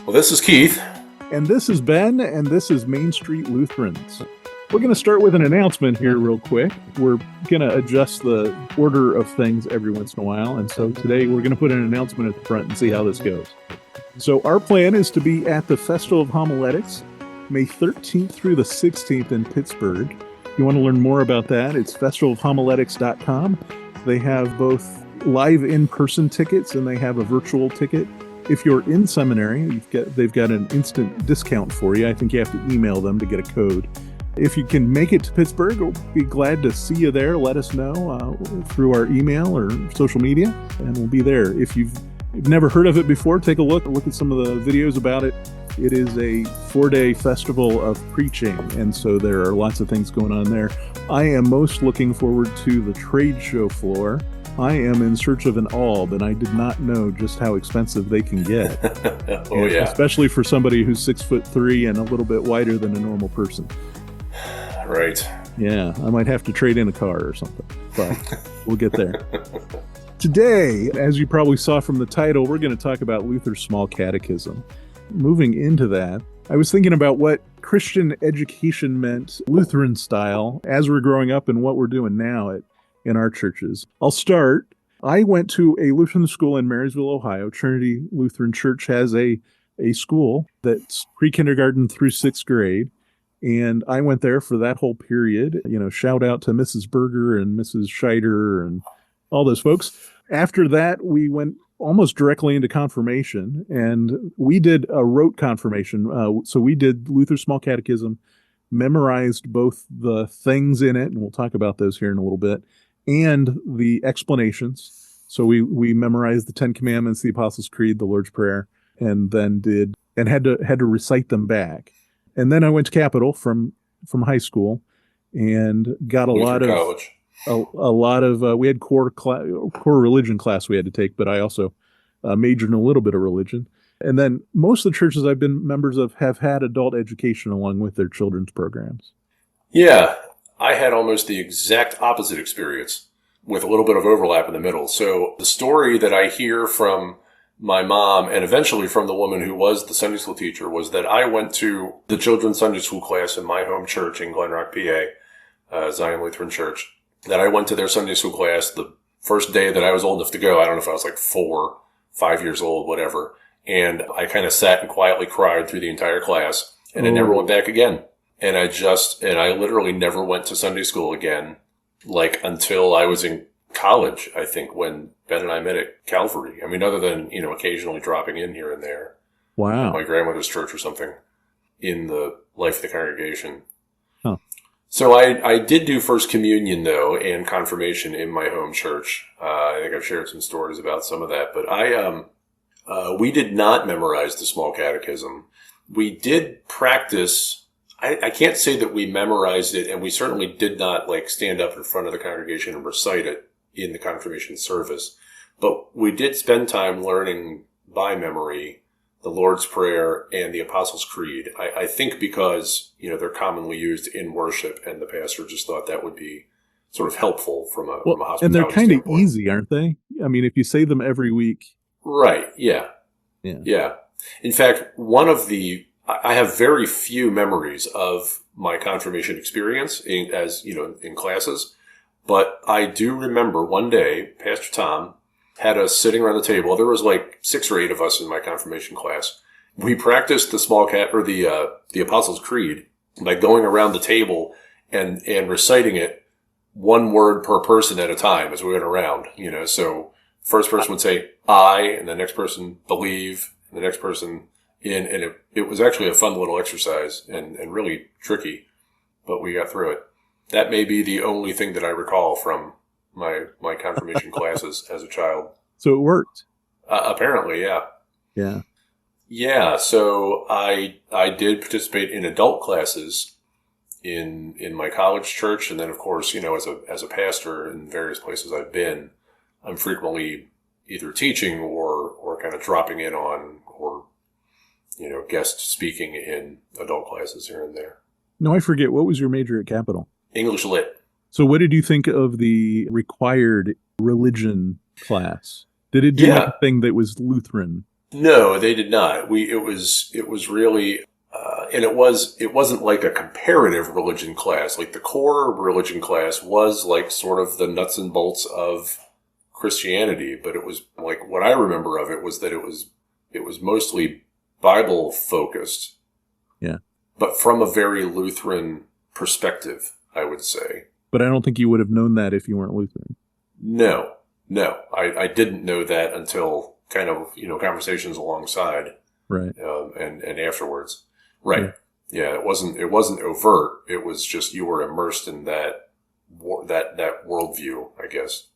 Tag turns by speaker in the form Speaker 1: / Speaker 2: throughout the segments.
Speaker 1: Well, this is Keith.
Speaker 2: And this is Ben, and this is Main Street Lutherans. We're going to start with an announcement here real quick. We're going to adjust the order of things every once in a while, and so today we're going to put an announcement at the front and see how this goes. So our plan is to be at the Festival of Homiletics, May 13th through the 16th in Pittsburgh. If you want to learn more about that, it's festivalofhomiletics.com. They have both live in-person tickets and they have a virtual ticket. If you're in seminary, they've got an instant discount for you. I think you have to email them to get a code. If you can make it to Pittsburgh, we'll be glad to see you there. Let us know through our email or social media, and we'll be there. If you've never heard of it before, take a look at some of the videos about it. It is a 4-day festival of preaching, and so there are lots of things going on there. I am most looking forward to the trade show floor. I am in search of an alb, and I did not know just how expensive they can get.
Speaker 1: Yeah.
Speaker 2: Especially for somebody who's 6'3" and a little bit wider than a normal person.
Speaker 1: Right.
Speaker 2: Yeah, I might have to trade in a car or something, but we'll get there. Today, as you probably saw from the title, we're going to talk about Luther's Small Catechism. Moving into that, I was thinking about what Christian education meant Lutheran style as we're growing up and what we're doing now in our churches. I'll start. I went to a Lutheran school in Marysville, Ohio. Trinity Lutheran Church has a school that's pre-kindergarten through 6th grade. And I went there for that whole period. Shout out to Mrs. Berger and Mrs. Scheider and all those folks. After that, we went almost directly into confirmation, and we did a rote confirmation. So we did Luther's Small Catechism, memorized both the things in it, and we'll talk about those here in a little bit, and the explanations. So we memorized the 10 Commandments, the Apostles' Creed, the Lord's Prayer, and then had to recite them back. And then I went to Capital from high school and got a lot of we had core religion class we had to take, but I also majored in a little bit of religion. And then most of the churches I've been members of have had adult education along with their children's programs.
Speaker 1: Yeah, I had almost the exact opposite experience with a little bit of overlap in the middle. So the story that I hear from my mom and eventually from the woman who was the Sunday school teacher was that I went to the children's Sunday school class in my home church in Glen Rock, PA, Zion Lutheran Church, that I went to their Sunday school class the first day that I was old enough to go. I don't know if I was like 4, 5 years old, whatever. And I kind of sat and quietly cried through the entire class, and I never went back again. And I literally never went to Sunday school again, like until I was in college, I think, when Ben and I met at Calvary. I mean, other than, occasionally dropping in here and there.
Speaker 2: Wow.
Speaker 1: At my grandmother's church or something in the life of the congregation.
Speaker 2: Huh.
Speaker 1: So I did do First Communion, though, and confirmation in my home church. I think I've shared some stories about some of that. But we did not memorize the Small Catechism. We did practice. I can't say that we memorized it, and we certainly did not stand up in front of the congregation and recite it in the confirmation service. But we did spend time learning by memory the Lord's Prayer and the Apostles' Creed. I think because, they're commonly used in worship, and the pastor just thought that would be sort of helpful from a hospitality
Speaker 2: and they're kind of
Speaker 1: standpoint.
Speaker 2: easy, aren't they? I mean, if you say them every week.
Speaker 1: Right, yeah. In fact, I have very few memories of my confirmation experience in classes, but I do remember one day, Pastor Tom had us sitting around the table. There was 6 or 8 of us in my confirmation class. We practiced the the Apostles' Creed by going around the table and reciting it one word per person at a time as we went around, so first person would say I, and the next person believe, and the next person in, and it was actually a fun little exercise and really tricky, but we got through it. That may be the only thing that I recall from my confirmation classes as a child.
Speaker 2: So it worked.
Speaker 1: Apparently, yeah.
Speaker 2: Yeah.
Speaker 1: Yeah, so I did participate in adult classes in my college church, and then of course, as a pastor in various places I've been, I'm frequently either teaching or kind of dropping in on or guest speaking in adult classes here and there.
Speaker 2: No, I forget. What was your major at Capital?
Speaker 1: English Lit.
Speaker 2: So what did you think of the required religion class? Did it do anything that was Lutheran?
Speaker 1: No, they did not. It was really, and it wasn't like a comparative religion class. Like the core religion class was like sort of the nuts and bolts of Christianity, but it was like, what I remember of it was that it was mostly Bible focused.
Speaker 2: Yeah.
Speaker 1: But from a very Lutheran perspective, I would say.
Speaker 2: But I don't think you would have known that if you weren't Lutheran.
Speaker 1: No. I didn't know that until kind of, conversations alongside.
Speaker 2: Right.
Speaker 1: And afterwards. Right. Yeah. It wasn't overt. It was just, you were immersed in that worldview, I guess.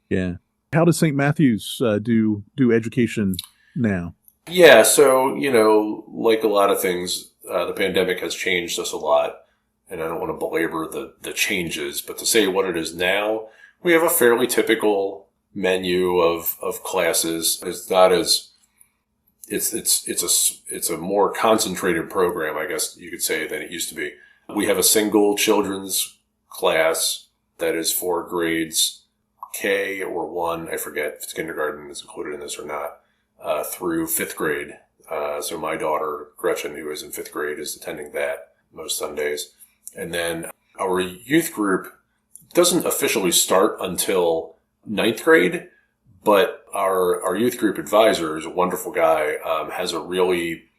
Speaker 2: Yeah. How does St. Matthew's do education now?
Speaker 1: Yeah. So, like a lot of things, the pandemic has changed us a lot. And I don't want to belabor the changes, but to say what it is now, we have a fairly typical menu of classes. It's not as, it's a more concentrated program, I guess you could say, than it used to be. We have a single children's class that is for grades K or 1, I forget if kindergarten is included in this or not, through 5th grade. So my daughter, Gretchen, who is in 5th grade, is attending that most Sundays. And then our youth group doesn't officially start until 9th grade, but our youth group advisor is a wonderful guy, has a really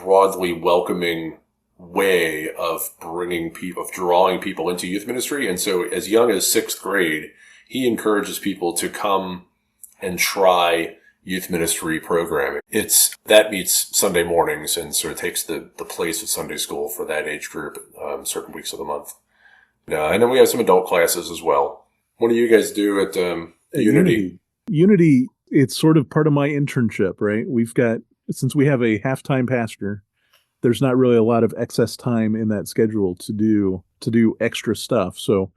Speaker 1: broadly welcoming way of drawing people into youth ministry. And so as young as 6th grade, he encourages people to come and try youth ministry programming. That meets Sunday mornings and sort of takes the place of Sunday school for that age group, certain weeks of the month. And then we have some adult classes as well. What do you guys do at Unity?
Speaker 2: Unity, it's sort of part of my internship, right? Since we have a half-time pastor, there's not really a lot of excess time in that schedule to do extra stuff. So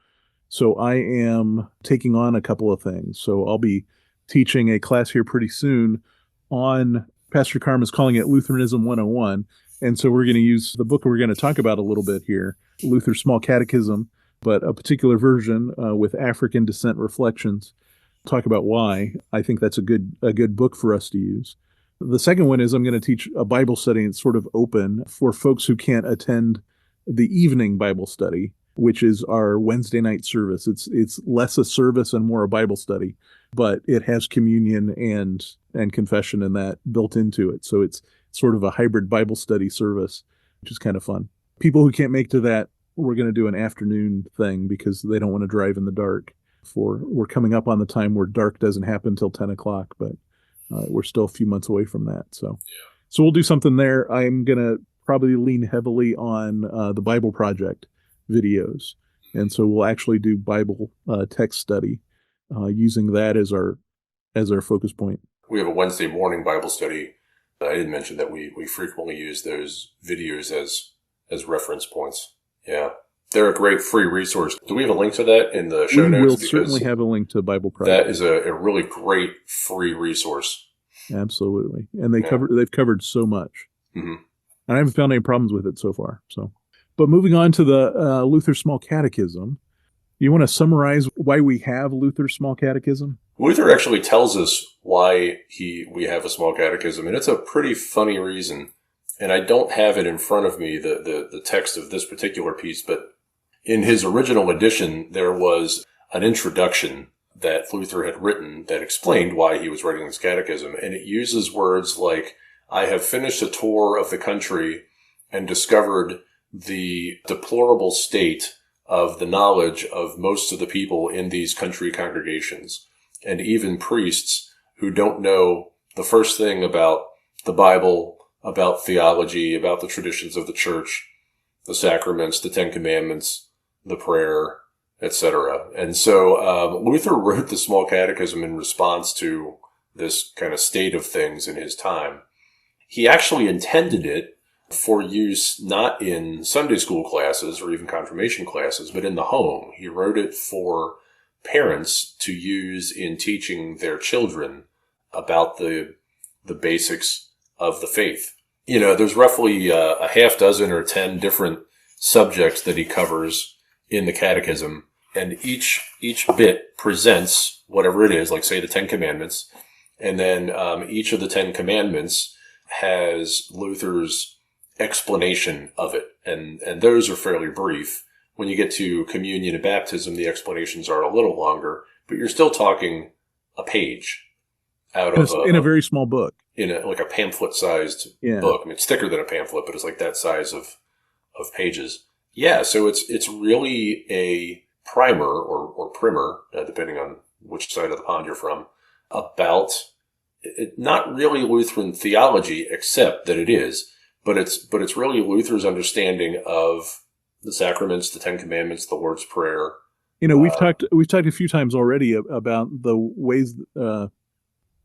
Speaker 2: I am taking on a couple of things. So I'll be teaching a class here pretty soon on, Pastor Carm is calling it Lutheranism 101. And so we're going to use the book we're going to talk about a little bit here, Luther's Small Catechism, but a particular version with African descent reflections. Talk about why I think that's a good book for us to use. The second one is I'm going to teach a Bible study. It's sort of open for folks who can't attend the evening Bible study, which is our Wednesday night service. It's less a service and more a Bible study, but it has communion and confession and that built into it. So it's sort of a hybrid Bible study service, which is kind of fun. People who can't make to that, we're going to do an afternoon thing because they don't want to drive in the dark. We're coming up on the time where dark doesn't happen until 10 o'clock, but we're still a few months away from that. So we'll do something there. I'm going to probably lean heavily on the Bible Project videos. And so we'll actually do Bible text study using that as our focus point.
Speaker 1: We have a Wednesday morning Bible study. I didn't mention that we frequently use those videos as reference points. Yeah. They're a great free resource. Do we have a link to that in the show notes?
Speaker 2: We'll certainly have a link to Bible Project.
Speaker 1: That is a really great free resource.
Speaker 2: Absolutely. And they've covered so much. Mm-hmm. And I haven't found any problems with it so far. But moving on to the Luther's Small Catechism, you want to summarize why we have Luther's Small Catechism?
Speaker 1: Luther actually tells us why we have a small catechism, and it's a pretty funny reason. And I don't have it in front of me, the text of this particular piece, but in his original edition, there was an introduction that Luther had written that explained why he was writing this catechism. And it uses words like, I have finished a tour of the country and discovered the deplorable state of the knowledge of most of the people in these country congregations, and even priests who don't know the first thing about the Bible, about theology, about the traditions of the church, the sacraments, the 10 Commandments, the prayer, etc. And so Luther wrote the Small Catechism in response to this kind of state of things in his time. He actually intended it for use not in Sunday school classes or even confirmation classes, but in the home. He wrote it for parents to use in teaching their children about the basics of the faith. There's roughly a half dozen or 10 different subjects that he covers in the catechism, and each bit presents whatever it is, like say the 10 Commandments, And then each of the 10 Commandments has Luther's explanation of it. And those are fairly brief. When you get to communion and baptism, the explanations are a little longer, but you're still talking a page out of
Speaker 2: in a very small book.
Speaker 1: In like a pamphlet-sized book. I mean, it's thicker than a pamphlet, but it's like that size of pages. Yeah, so it's really a primer or primer, depending on which side of the pond you're from, about not really Lutheran theology, except that it is, but it's really Luther's understanding of the sacraments, the 10 Commandments, the Lord's Prayer.
Speaker 2: We've talked a few times already about the ways, the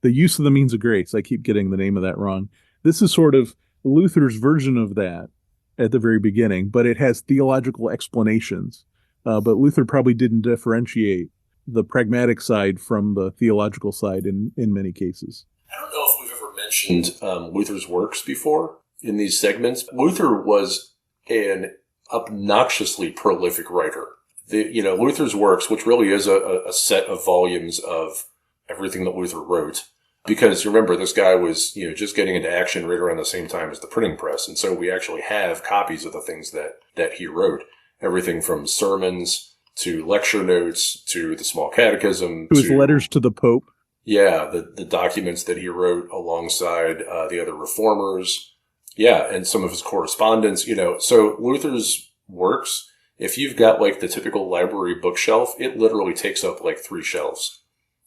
Speaker 2: use of the means of grace. I keep getting the name of that wrong. This is sort of Luther's version of that at the very beginning, but it has theological explanations. But Luther probably didn't differentiate the pragmatic side from the theological side in many cases.
Speaker 1: I don't know if we've ever mentioned Luther's works before in these segments. Luther was an obnoxiously prolific writer. Luther's works, which really is a set of volumes of everything that Luther wrote, because remember, this guy was, just getting into action right around the same time as the printing press. And so we actually have copies of the things that he wrote. Everything from sermons to lecture notes to the Small Catechism.
Speaker 2: To his letters to the Pope.
Speaker 1: Yeah, the documents that he wrote alongside the other reformers. Yeah, and some of his correspondence, So Luther's works, if you've got like the typical library bookshelf, it literally takes up like 3 shelves.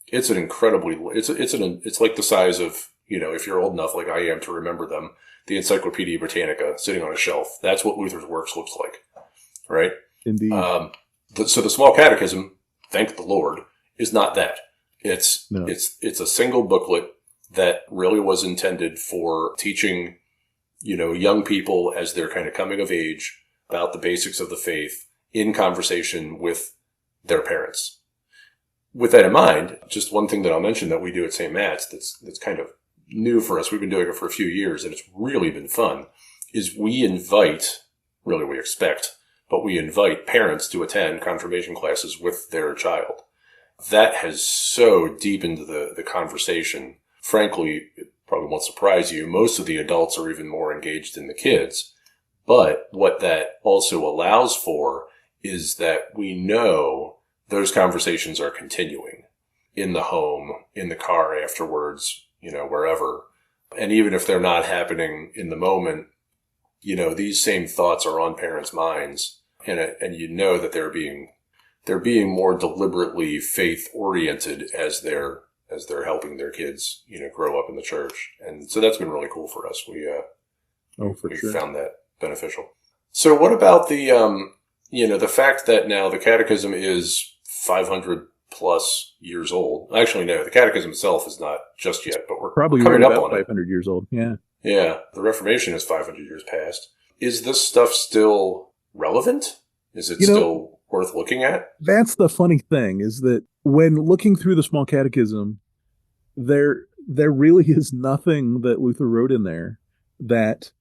Speaker 1: It's an incredibly, it's like the size of, if you're old enough like I am to remember them, the Encyclopedia Britannica sitting on a shelf. That's what Luther's works looks like, right?
Speaker 2: Indeed.
Speaker 1: So the Small Catechism, thank the Lord, is not that. It's a single booklet that really was intended for teaching, young people as they're kind of coming of age about the basics of the faith in conversation with their parents. With that in mind, just one thing that I'll mention that we do at St. Matt's that's kind of new for us, we've been doing it for a few years and it's really been fun, is we invite parents to attend confirmation classes with their child. That has so deepened the conversation. Frankly, it probably won't surprise you, most of the adults are even more engaged than the kids. But what that also allows for is that we know those conversations are continuing in the home, in the car afterwards, wherever. And even if they're not happening in the moment, these same thoughts are on parents' minds, and that they're being more deliberately faith oriented as they're helping their kids, grow up in the church. And so that's been really cool for us. We
Speaker 2: sure.
Speaker 1: found that beneficial. So what about the fact that now the Catechism is 500 plus years old? Actually, no, the Catechism itself is not just yet, but we're
Speaker 2: probably
Speaker 1: coming
Speaker 2: right
Speaker 1: up
Speaker 2: about
Speaker 1: on
Speaker 2: 500 years old. Yeah.
Speaker 1: Yeah. The Reformation is 500 years past. Is this stuff still relevant? Is it still worth looking at?
Speaker 2: That's the funny thing, is that when looking through the Small Catechism, there really is nothing that Luther wrote in there that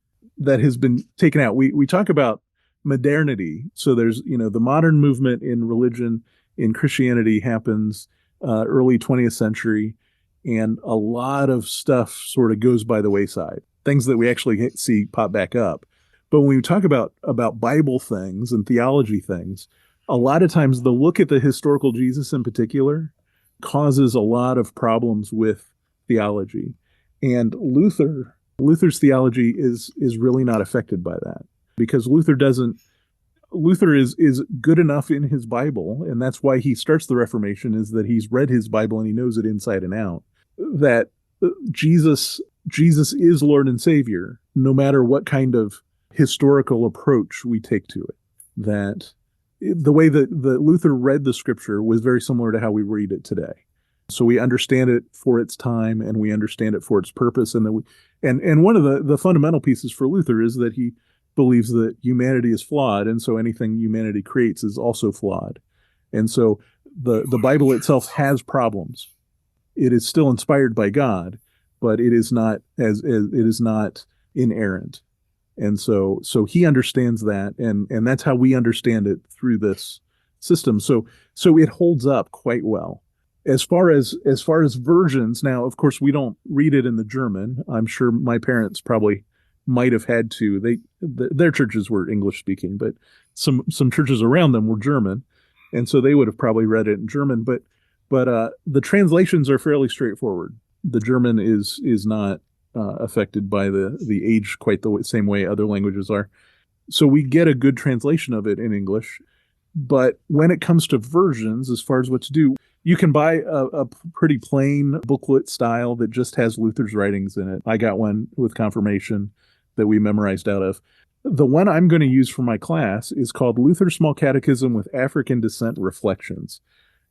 Speaker 2: has been taken out. We talk about modernity. So there's, the modern movement in religion, in Christianity happens early 20th century, and a lot of stuff sort of goes by the wayside, things that we actually see pop back up. But when we talk about Bible things and theology things, a lot of times the look at the historical Jesus in particular causes a lot of problems with theology. And Luther's theology is really not affected by that, because Luther is good enough in his Bible, and that's why he starts the Reformation, is that he's read his Bible and he knows it inside and out, that Jesus is Lord and Savior, no matter what kind of historical approach we take to it. That the way that Luther read the scripture was very similar to how we read it today. So we understand it for its time, and we understand it for its purpose. And one of the fundamental pieces for Luther is that he believes that humanity is flawed, and so anything humanity creates is also flawed. And so the Bible itself has problems. It is still inspired by God, but it is not inerrant. And so he understands that, and that's how we understand it through this system. So it holds up quite well. As far as versions, now of course we don't read it in the German. I'm sure my parents probably might have had to. Their churches were English speaking, but some churches around them were German, and so they would have probably read it in German. But the translations are fairly straightforward. The German is not affected by the age quite the same way other languages are. So we get a good translation of it in English. But when it comes to versions, as far as what to do, you can buy a pretty plain booklet style that just has Luther's writings in it. I got one with confirmation that we memorized out of. The one I'm going to use for my class is called Luther's Small Catechism with African Descent Reflections.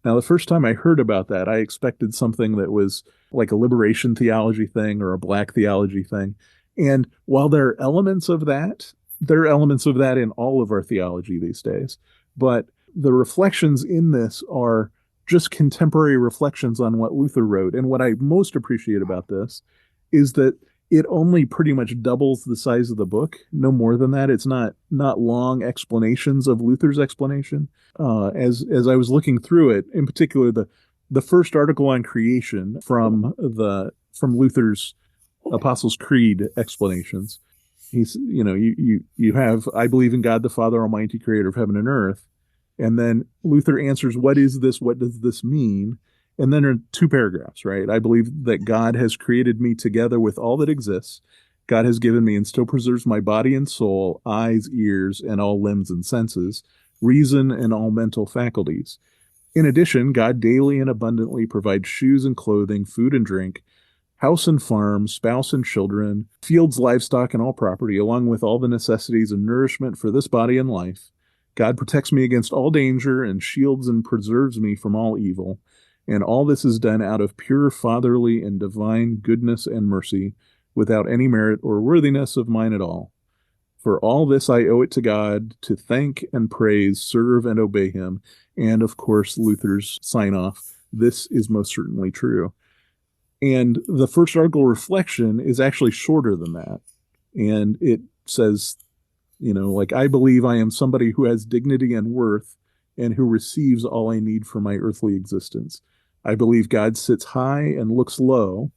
Speaker 2: Now, the first time I heard about that, I expected something that was like a liberation theology thing or a black theology thing. And while there are elements of that, there are elements of that in all of our theology these days. But the reflections in this are just contemporary reflections on what Luther wrote. And what I most appreciate about this is that it only pretty much doubles the size of the book, no more than that. It's not long explanations of Luther's explanation. As I was looking through it, in particular, the first article on creation from Luther's Apostles' Creed explanations, you have, I believe in God the Father Almighty, creator of heaven and earth. And then Luther answers, what is this? What does this mean? And then there are 2 paragraphs, right? I believe that God has created me together with all that exists. God has given me and still preserves my body and soul, eyes, ears, and all limbs and senses, reason and all mental faculties. In addition, God daily and abundantly provides shoes and clothing, food and drink, house and farm, spouse and children, fields, livestock, and all property, along with all the necessities and nourishment for this body and life. God protects me against all danger and shields and preserves me from all evil. And all this is done out of pure fatherly and divine goodness and mercy, without any merit or worthiness of mine at all. For all this I owe it to God to thank and praise, serve and obey him. And of course, Luther's sign off, this is most certainly true. And the first article, Reflection, is actually shorter than that. And it says, I believe I am somebody who has dignity and worth and who receives all I need for my earthly existence. I believe God sits high and looks low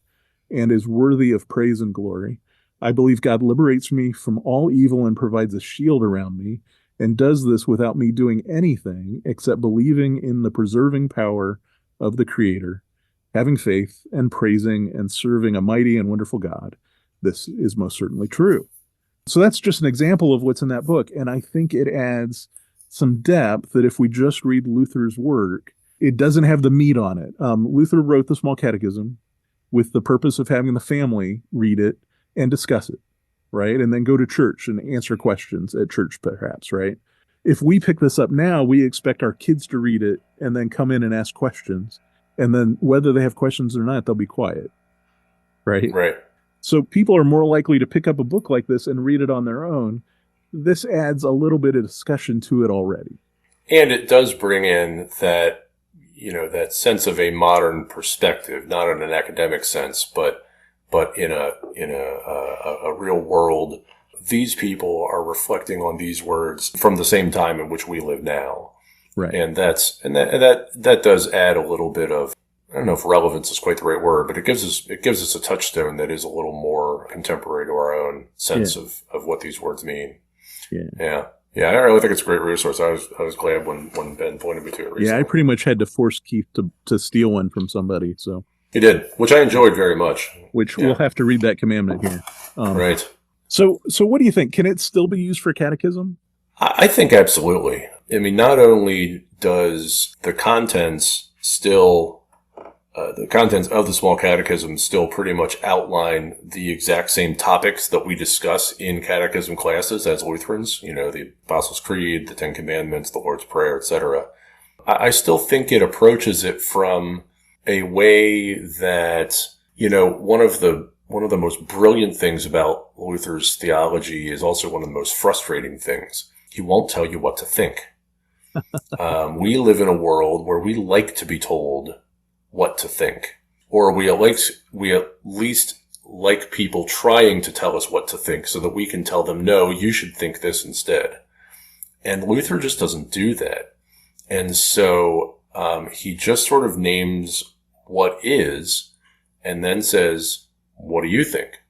Speaker 2: and is worthy of praise and glory. I believe God liberates me from all evil and provides a shield around me, and does this without me doing anything except believing in the preserving power of the Creator, having faith and praising and serving a mighty and wonderful God. This is most certainly true. So that's just an example of what's in that book, and I think it adds some depth that if we just read Luther's work, it doesn't have the meat on it. Luther wrote the Small Catechism with the purpose of having the family read it and discuss it, right? And then go to church and answer questions at church, perhaps, right? If we pick this up now, we expect our kids to read it and then come in and ask questions. And then whether they have questions or not, they'll be quiet, right?
Speaker 1: Right.
Speaker 2: So people are more likely to pick up a book like this and read it on their own. This adds a little bit of discussion to it already.
Speaker 1: And it does bring in that sense of a modern perspective, not in an academic sense, but in a real world. These people are reflecting on these words from the same time in which we live now.
Speaker 2: Right.
Speaker 1: And that does add a little bit of, I don't know if relevance is quite the right word, but it gives us a touchstone that is a little more contemporary to our own sense of what these words mean. Yeah. Yeah, I really think it's a great resource. I was glad when Ben pointed me to it recently.
Speaker 2: Yeah, I pretty much had to force Keith to steal one from somebody. So
Speaker 1: he did, which I enjoyed very much.
Speaker 2: Which we'll have to read that commandment here.
Speaker 1: Right.
Speaker 2: So what do you think? Can it still be used for catechism?
Speaker 1: I think absolutely. I mean, not only does the contents of the Small Catechism still pretty much outline the exact same topics that we discuss in catechism classes as Lutherans, the Apostles' Creed, the Ten Commandments, the Lord's Prayer, etc. I still think it approaches it from a way that, one of the most brilliant things about Luther's theology is also one of the most frustrating things. He won't tell you what to think. We live in a world where we like to be told what to think, or we at least like people trying to tell us what to think so that we can tell them, no, you should think this instead. And Luther just doesn't do that. And so he just sort of names what is and then says, what do you think?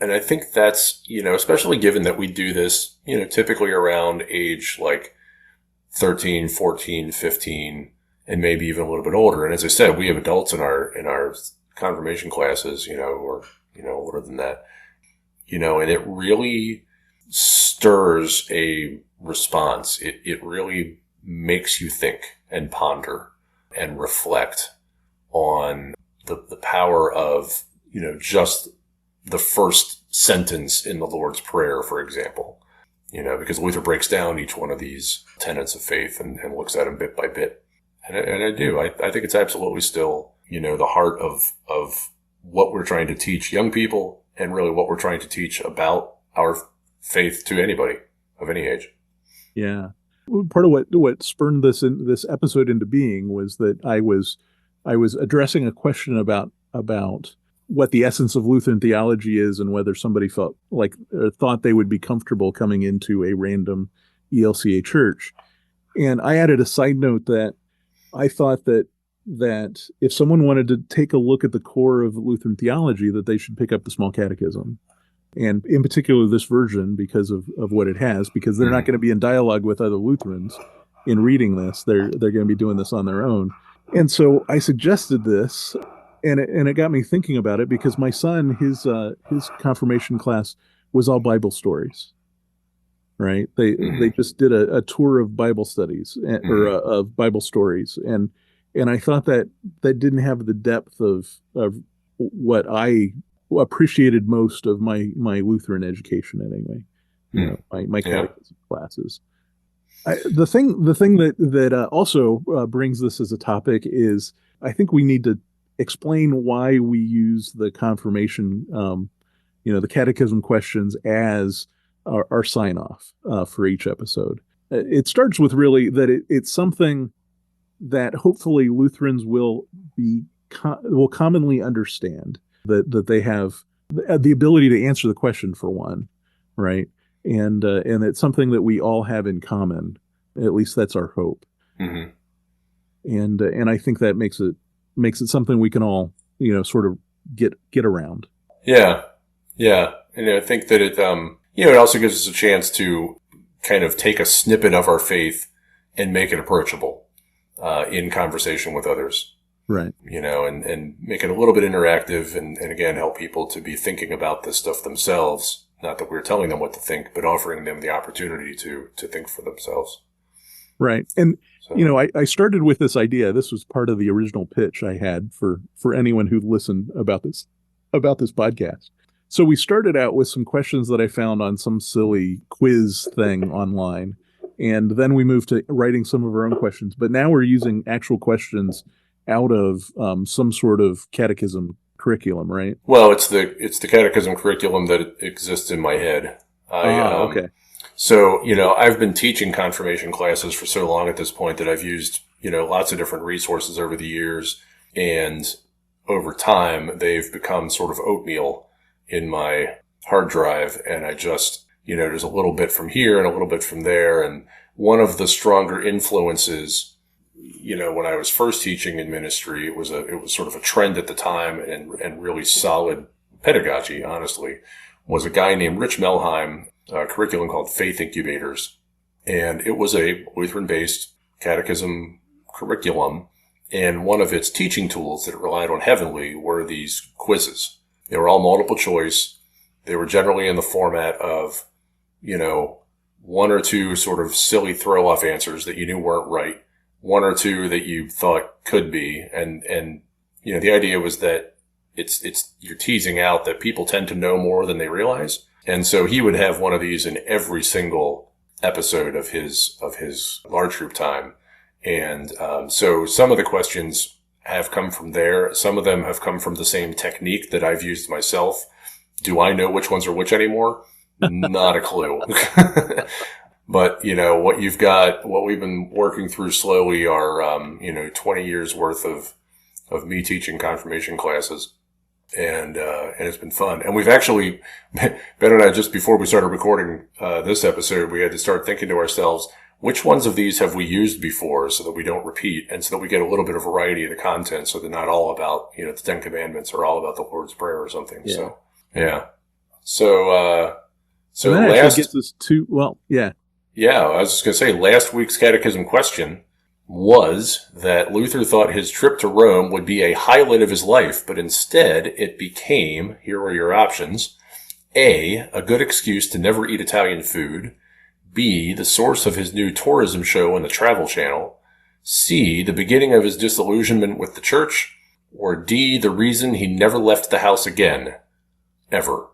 Speaker 1: And I think that's, especially given that we do this, typically around age like 13, 14, 15, and maybe even a little bit older. And as I said, we have adults in our confirmation classes, or, older than that, and it really stirs a response. It really makes you think and ponder and reflect on the power of, just the first sentence in the Lord's Prayer, for example, because Luther breaks down each one of these tenets of faith and looks at them bit by bit. And I do. I think it's absolutely still, the heart of what we're trying to teach young people and really what we're trying to teach about our faith to anybody of any age.
Speaker 2: Yeah. Part of what spurned this episode into being was that I was addressing a question about what the essence of Lutheran theology is and whether somebody felt like thought they would be comfortable coming into a random ELCA church. And I added a side note that I thought that if someone wanted to take a look at the core of Lutheran theology, that they should pick up the Small Catechism. And in particular, this version, because of what it has, because they're not going to be in dialogue with other Lutherans in reading this. They're going to be doing this on their own. And so I suggested this, and it got me thinking about it, because my son, his confirmation class was all Bible stories, right? They just did a tour of Bible studies or of Bible stories, and I thought that didn't have the depth of what I appreciated most of my Lutheran education anyway. My catechism classes. The thing that also brings this as a topic is I think we need to explain why we use the confirmation, the catechism questions as our sign off for each episode. It starts with really that it's something that hopefully Lutherans will commonly understand, that they have the ability to answer the question, for one, right? And it's something that we all have in common. At least that's our hope. Mm-hmm. And I think that makes it something we can all, sort of get around. Yeah.
Speaker 1: Yeah. And I think that it, it also gives us a chance to kind of take a snippet of our faith and make it approachable, in conversation with others.
Speaker 2: Right.
Speaker 1: And make it a little bit interactive and again, help people to be thinking about this stuff themselves. Not that we're telling them what to think, but offering them the opportunity to think for themselves.
Speaker 2: Right. And, so, I started with this idea. This was part of the original pitch I had for anyone who'd listen about this podcast. So we started out with some questions that I found on some silly quiz thing online. And then we moved to writing some of our own questions. But now we're using actual questions out of some sort of catechism curriculum, right?
Speaker 1: Well, it's the catechism curriculum that exists in my head.
Speaker 2: Okay.
Speaker 1: So, I've been teaching confirmation classes for so long at this point that I've used, lots of different resources over the years. And over time, they've become sort of oatmeal in my hard drive. And I just, there's a little bit from here and a little bit from there. And one of the stronger influences, when I was first teaching in ministry, it was sort of a trend at the time and really solid pedagogy, honestly, was a guy named Rich Melheim, a curriculum called Faith Incubators. And it was a Lutheran-based catechism curriculum. And one of its teaching tools that it relied on heavily were these quizzes. They were all multiple choice. They were generally in the format of, one or two sort of silly throw-off answers that you knew weren't right, one or two that you thought could be. And the idea was that you're teasing out that people tend to know more than they realize. And so he would have one of these in every single episode of his large group time. And so some of the questions have come from there. Some of them have come from the same technique that I've used myself. Do I know which ones are which anymore? Not a clue. But, what we've been working through slowly are, 20 years worth of me teaching confirmation classes. And it's been fun. And we've actually, Ben and I, just before we started recording, this episode, we had to start thinking to ourselves, which ones of these have we used before so that we don't repeat and so that we get a little bit of variety of the content so they're not all about, you know, the Ten Commandments or all about the Lord's Prayer or something.
Speaker 2: Yeah.
Speaker 1: So, yeah. So
Speaker 2: that
Speaker 1: last,
Speaker 2: gets us to, well, yeah.
Speaker 1: Yeah, I was just going to say, last week's catechism question was that Luther thought his trip to Rome would be a highlight of his life, but instead it became, here are your options, A, a good excuse to never eat Italian food, B, the source of his new tourism show on the Travel Channel, C, the beginning of his disillusionment with the church, or D, the reason he never left the house again, ever.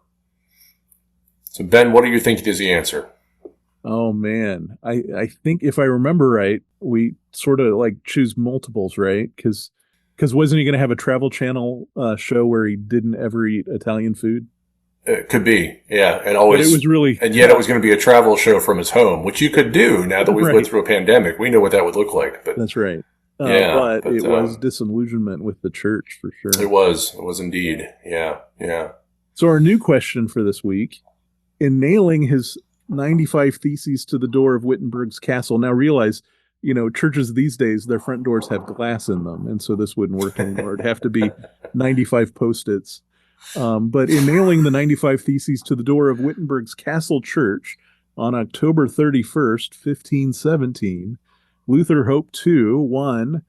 Speaker 1: So Ben, what do you think is the answer?
Speaker 2: Oh man, I think if I remember right, we sort of like choose multiples, right? Because wasn't he going to have a Travel Channel show where he didn't ever eat Italian food?
Speaker 1: It could be, yeah, and always.
Speaker 2: But it was really,
Speaker 1: and yet it was going to be a travel show from his home, which you could do now that we've been through a pandemic. We know what that would look like. But
Speaker 2: that's right.
Speaker 1: Yeah,
Speaker 2: but it was disillusionment with the church for sure.
Speaker 1: It was indeed. Yeah, yeah.
Speaker 2: So our new question for this week: in nailing his 95 Theses to the door of Wittenberg's castle. Now realize, you know, churches these days, their front doors have glass in them, and so this wouldn't work anymore. It'd have to be 95 Post-its. But in nailing the 95 Theses to the door of Wittenberg's castle church on October 31st, 1517, Luther hoped to, 1,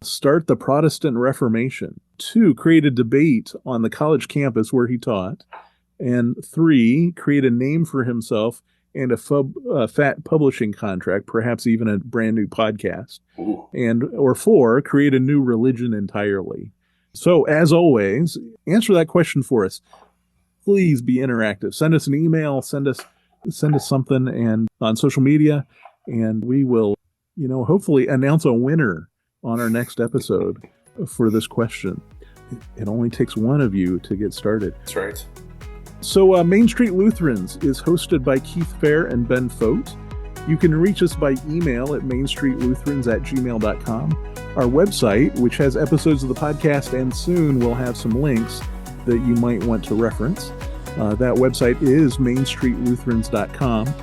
Speaker 2: start the Protestant Reformation, 2, create a debate on the college campus where he taught, and 3, create a name for himself and a fat publishing contract, perhaps even a brand new podcast.
Speaker 1: Ooh.
Speaker 2: Or 4, create a new religion entirely. So, as always, answer that question for us. Please be interactive. Send us an email, send us something, and on social media, and we will, you know, hopefully announce a winner on our next episode for this question. It only takes one of you to get started.
Speaker 1: That's right.
Speaker 2: So, Main Street Lutherans is hosted by Keith Fair and Ben Fote. You can reach us by email at mainstreetlutherans@gmail.com. Our website, which has episodes of the podcast and soon will have some links that you might want to reference. That website is mainstreetlutherans.com.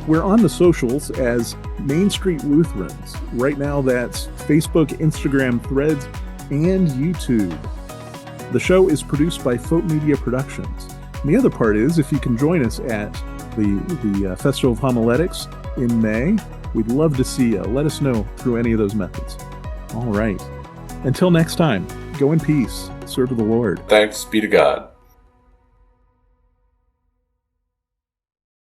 Speaker 2: We're on the socials as Main Street Lutherans. Right now that's Facebook, Instagram, Threads, and YouTube. The show is produced by Fote Media Productions. And the other part is, if you can join us at the Festival of Homiletics in May, we'd love to see you. Let us know through any of those methods. All right. Until next time, go in peace. Serve the Lord.
Speaker 1: Thanks be to God.